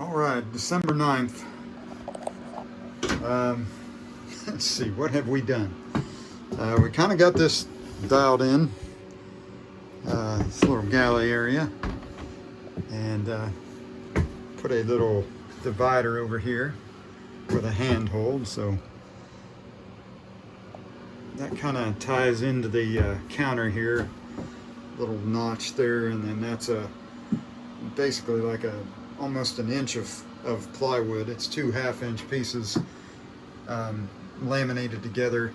All right, December 9th. Let's see, what have we done? We kind of got this dialed in, this little galley area, and put a little divider over here with a handhold, so that kind of ties into the counter here, little notch there, and then that's basically like almost an inch of plywood. It's two half-inch pieces laminated together,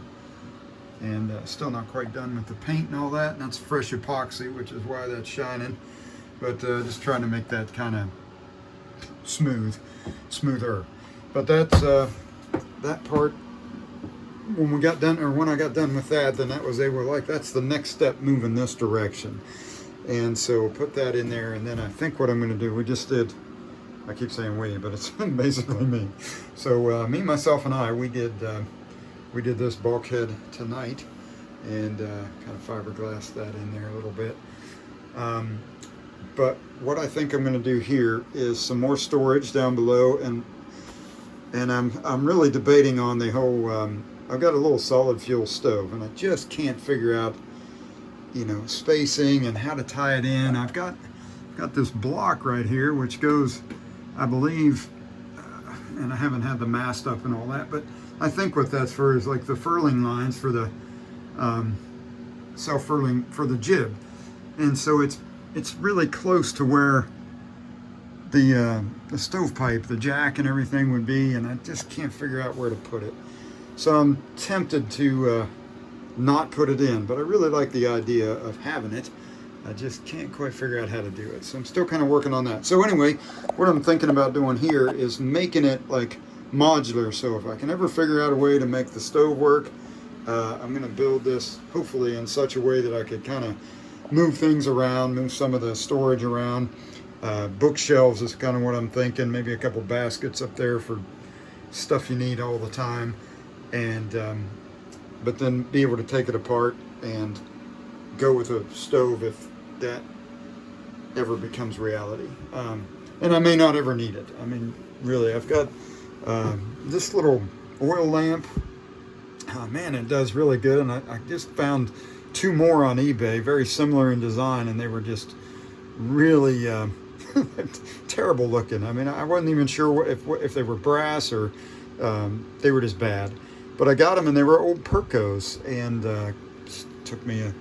and still not quite done with the paint and all that, and that's fresh epoxy, which is why that's shining, but just trying to make that kind of smoother. But that's that part. When we got done, or when I got done with that, then that was that's the next step, moving this direction. And so put that in there, and then I think what I'm going to do, we just did, I keep saying we, but it's basically me. So me, myself, and I, we did this bulkhead tonight, and kind of fiberglass that in there a little bit. But what I think I'm going to do here is some more storage down below, and I'm really debating on the whole. I've got a little solid fuel stove, and I just can't figure out, spacing and how to tie it in. I've got this block right here, which goes, I believe, and I haven't had the mast up and all that, but I think what that's for is like the furling lines for the self-furling for the jib, and so it's really close to where the stovepipe, the jack and everything would be, and I just can't figure out where to put it. So I'm tempted to not put it in, but I really like the idea of having it. I just can't quite figure out how to do it. So I'm still kind of working on that. So anyway, what I'm thinking about doing here is making it like modular. So if I can ever figure out a way to make the stove work, I'm going to build this hopefully in such a way that I could kind of move things around, move some of the storage around. Bookshelves is kind of what I'm thinking. Maybe a couple baskets up there for stuff you need all the time. And but then be able to take it apart and go with a stove if that ever becomes reality. And I may not ever need it. I mean, really, I've got this little oil lamp. Oh, man, it does really good. And I just found two more on eBay, very similar in design, and they were just really terrible looking. I mean, I wasn't even sure if they were brass or they were just bad. But I got them, and they were old Percos, and took me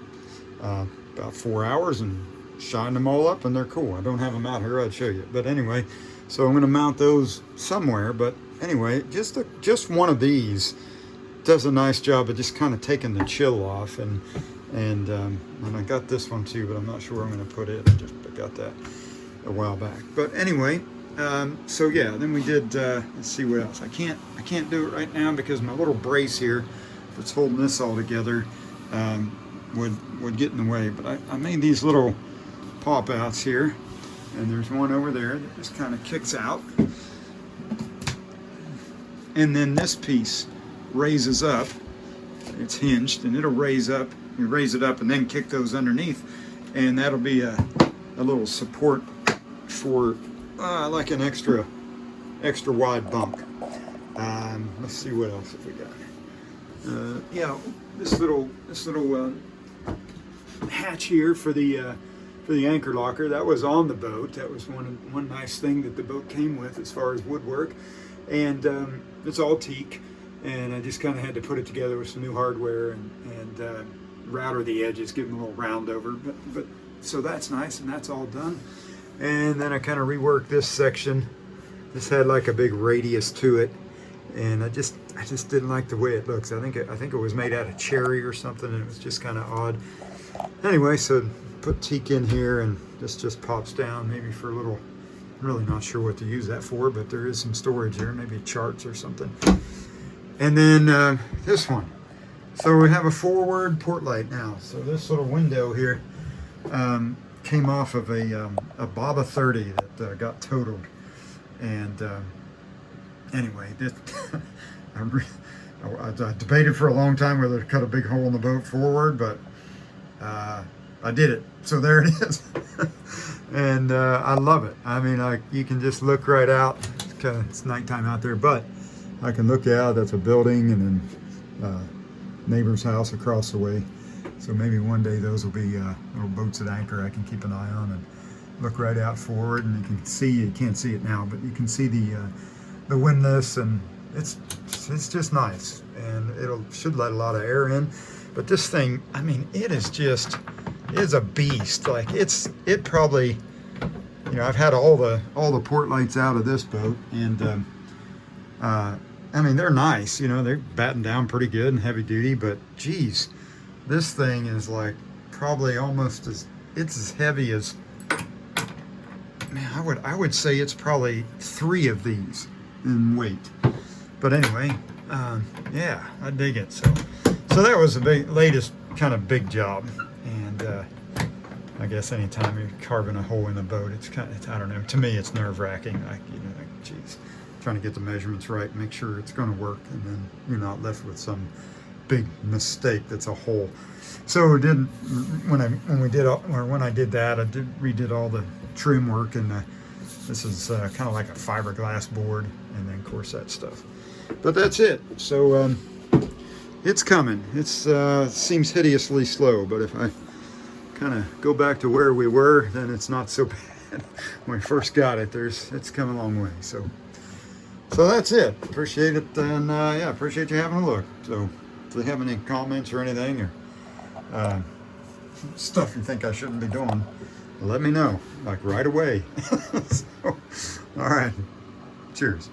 about 4 hours and shined them all up, and they're cool. I don't have them out here. I'd show you. But anyway, so I'm going to mount those somewhere. But anyway, just one of these does a nice job of just kind of taking the chill off, and I got this one too, but I'm not sure where I'm going to put it. I got that a while back. But anyway. So yeah, then we did, let's see what else. I can't do it right now because my little brace here that's holding this all together would get in the way. But I made these little pop outs here, and there's one over there that just kind of kicks out. And then this piece raises up. It's hinged, and it'll raise up. You raise it up and then kick those underneath, and that'll be a little support for like an extra wide bunk. Let's see what else have we got. Yeah, this little hatch here for the anchor locker, that was on the boat. That was one nice thing that the boat came with as far as woodwork, and it's all teak, and I just kind of had to put it together with some new hardware and router the edges, give them a little round over. But so that's nice, and that's all done. And then I kind of reworked this section. This had like a big radius to it, and I just didn't like the way it looks. I think it was made out of cherry or something, and it was just kind of odd. Anyway, so put teak in here, and this just pops down maybe for a little. I'm really not sure what to use that for, but there is some storage there, maybe charts or something. And then this one. So we have a forward port light now. So this little window here. Came off of a Baba 30 that got totaled, and anyway, I debated for a long time whether to cut a big hole in the boat forward, but I did it. So there it is. And I love it. I mean, you can just look right out. It's nighttime out there, but I can look out. That's a building, and then neighbor's house across the way. So maybe one day those will be little boats at anchor I can keep an eye on and look right out forward. And you can see, you can't see it now, but you can see the windlass, and it's just nice. And should let a lot of air in. But this thing, I mean, it is a beast. Like it probably, you know, I've had all the port lights out of this boat, and I mean, they're nice, you know, they're batting down pretty good and heavy duty, but geez, this thing is like probably almost it's as heavy as, man, I would say it's probably 3 of these in weight. But anyway, yeah, I dig it. So that was the latest kind of big job. And I guess anytime you're carving a hole in the boat, it's kind of, I don't know, to me it's nerve-wracking. Like, you know, like, geez, trying to get the measurements right, make sure it's going to work, and then you're not left with some big mistake that's a hole. So when I did that, I redid all the trim work, and this is kind of like a fiberglass board, and then of course that stuff. But that's it. So it's coming. It seems hideously slow, but if I kind of go back to where we were, then it's not so bad. When we first got it, it's come a long way. So that's it. Appreciate it, and yeah, appreciate you having a look. So if you have any comments or anything, or stuff you think I shouldn't be doing, let me know, like right away. So, all right, cheers.